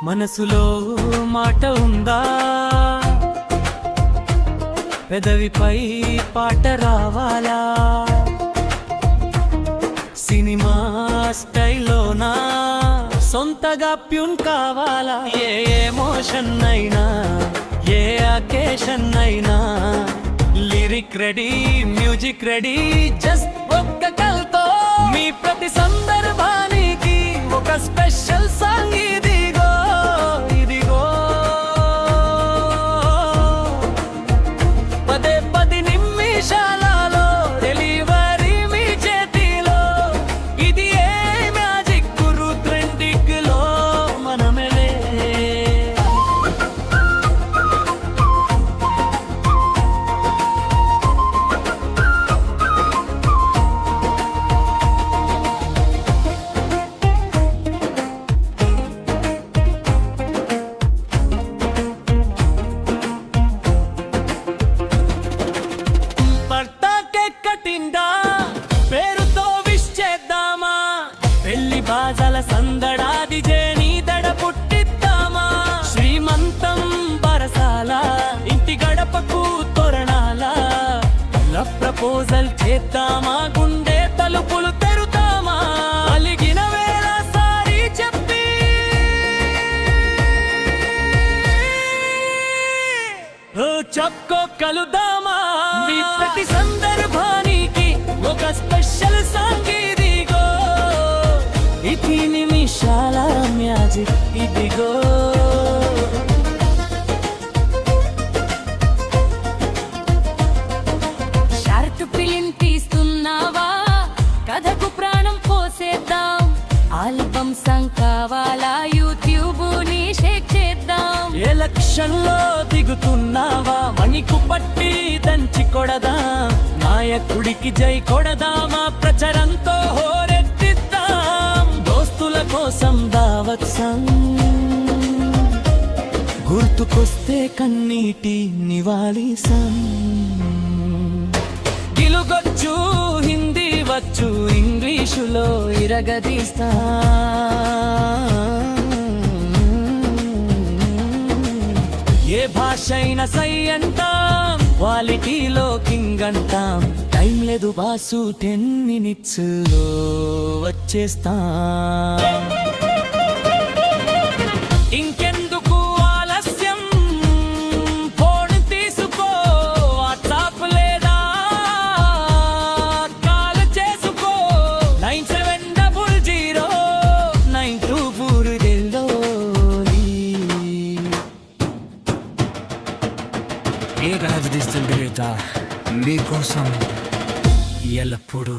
మనసులో మాట ఉందా, పెదవిపై పాట రావాలా, సినిమా స్టైల్లోనా సొంతగా ప్యూన్ కావాలా, ఏ ఎమోషన్ అయినా ఏ అకేషన్ అయినా lyric ready music ready just ఒక్క కల్తో మీ ప్రతి సందర్భానికి ఒక స్పెషల్ సాంగ్ ఇదిగో ఇదిగో పదే 10 నిమిషాలలో డెలివరీ మీ చేతిలో ఇది ఏ మ్యాజిక్ గురు ట్రెండింగ్ లో మనమేలే పేరుతో విష్ చేద్దామా, పెళ్లి బాజల సందడాది జేని దడ పుట్టిద్దామా, శ్రీమంతం బరసాల ఇంటి గడపకు తోరణాల లవ్ ప్రపోజల్ చేద్దామా, గుండె తలుపులు తెరుతామా, అలిగిన వేళ సారీ చెప్పి చెప్పుకో కలుద్దామా, మీ ప్రతి సందర్భానికి ఒక స్పెషల్ సాంగ్ ఇదిగో ఇది నిమిషాల మ్యాజిక్ ఇదిగో షార్ట్ ఫిలిం తీస్తున్నావా, కథకు ప్రాణం పోసేద్దాం, ఆల్బమ్ సాంగ్ కావాలా, యూట్యూబ్ ని షేక్ చేద్దాం, ఎలక్షన్ లో దిగుతున్నావా, మణికు పట్టి దంచి కొడదా, నాయకుడికి జై కొడదామా, ప్రచారంతో హోరెత్తిద్దాం, దోస్తుల కోసం దావత్ సంగ్ గుర్తుకొస్తే కన్నీటి నివాళి సంగ్, గిలుగొచ్చు హిందీ వచ్చు ఇంగ్లీషులో ఇరగదీస్తా, ఏ భాష అయినా సై అంటాం, క్వాలిటీలో కింగ్ అంటాం, టైం లేదు బాసు 10 minutes లో వచ్చేస్తాం, ఇంకెందుకు ఆలస్యం ఫోన్ తీసుకో, వాట్సాప్ లేదా కాల్ చేసుకో, 97009240. ఏ రాజు తీస్తుంటే మీకోసం ఎల్లప్పుడూ